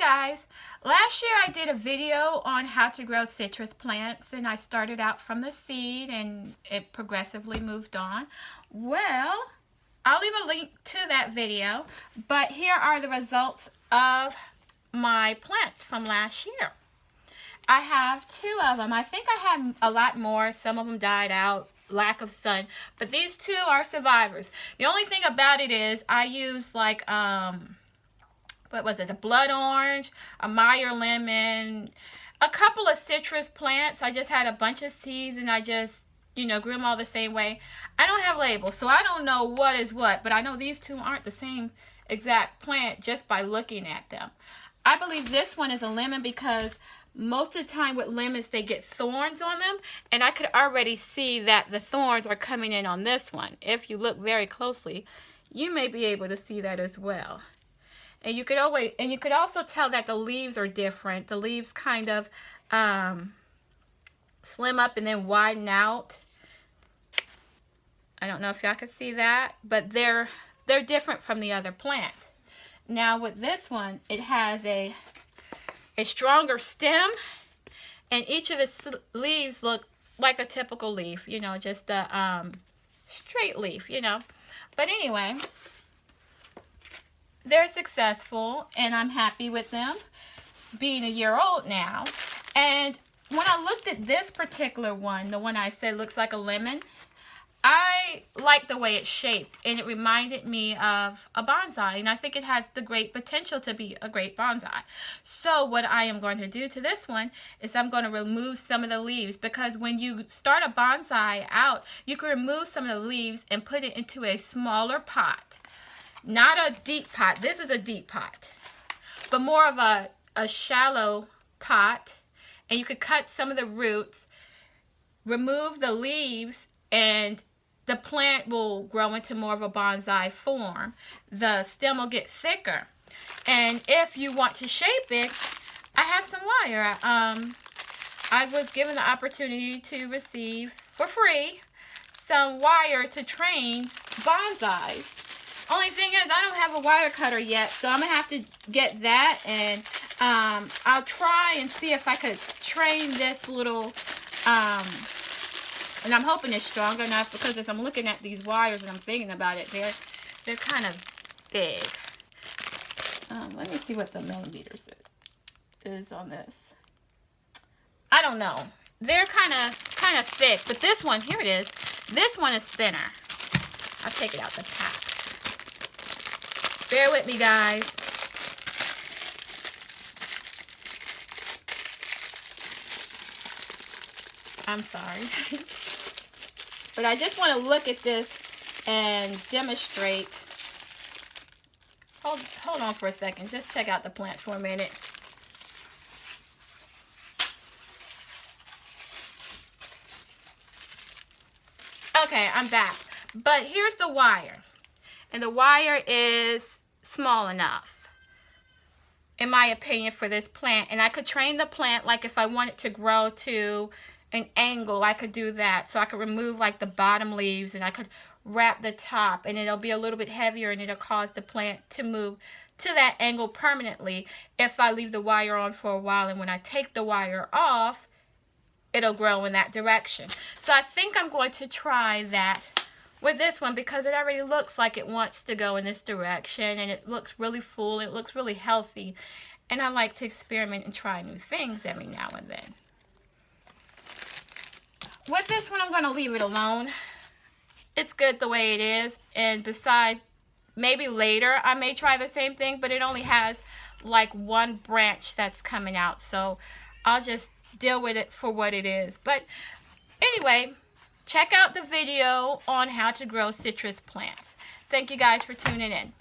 guys, last year I did a video on how to grow citrus plants, and I started out from the seed and it progressively moved on. Well, I'll leave a link to that video, but here are the results of my plants from last year. I have two of them. I think I had a lot more. Some of them died out, lack of sun, but these two are survivors. The only thing about it is I used like what was it, a blood orange, a Meyer lemon, a couple of citrus plants. I just had a bunch of seeds and I just, grew them all the same way. I don't have labels, so I don't know what is what, but I know these two aren't the same exact plant just by looking at them. I believe this one is a lemon because most of the time with lemons they get thorns on them, and I could already see that the thorns are coming in on this one. If you look very closely, you may be able to see that as well. And you could also tell that the leaves are different. The leaves kind of slim up and then widen out. I don't know if y'all can see that, but they're different from the other plant. Now with this one, it has a stronger stem, and each of the leaves look like a typical leaf, just a straight leaf, But anyway, they're successful, and I'm happy with them, being a year old now. And when I looked at this particular one, the one I said looks like a lemon, I like the way it's shaped, and it reminded me of a bonsai, and I think it has the great potential to be a great bonsai. So what I am going to do to this one is I'm going to remove some of the leaves, because when you start a bonsai out, you can remove some of the leaves and put it into a smaller pot. Not a deep pot. This is a deep pot, but more of a shallow pot, and you could cut some of the roots, remove the leaves, and the plant will grow into more of a bonsai form. The stem will get thicker. And if you want to shape it, I have some wire. I was given the opportunity to receive for free some wire to train bonsais. Only thing is I don't have a wire cutter yet, so I'm going to have to get that, and I'll try and see if I could train this little and I'm hoping it's strong enough, because as I'm looking at these wires and I'm thinking about it, they're kind of big. Let me see what the millimeters is on this. I don't know. They're kind of thick, but this one, here it is. This one is thinner. I'll take it out the pack. Bear with me, guys. I'm sorry. But I just want to look at this and demonstrate. Hold on for a second. Just check out the plants for a minute. Okay, I'm back. But here's the wire. And the wire is small enough, in my opinion, for this plant. And I could train the plant, like if I want it to grow to an angle, I could do that. So I could remove like the bottom leaves, and I could wrap the top, and it'll be a little bit heavier, and it'll cause the plant to move to that angle permanently if I leave the wire on for a while. And when I take the wire off, it'll grow in that direction. So I think I'm going to try that with this one, because it already looks like it wants to go in this direction, and it looks really full, and it looks really healthy. And I like to experiment and try new things every now and then. With this one, I'm going to leave it alone. It's good the way it is. And besides, maybe later I may try the same thing, but it only has like one branch that's coming out. So I'll just deal with it for what it is. But anyway, check out the video on how to grow citrus plants. Thank you guys for tuning in.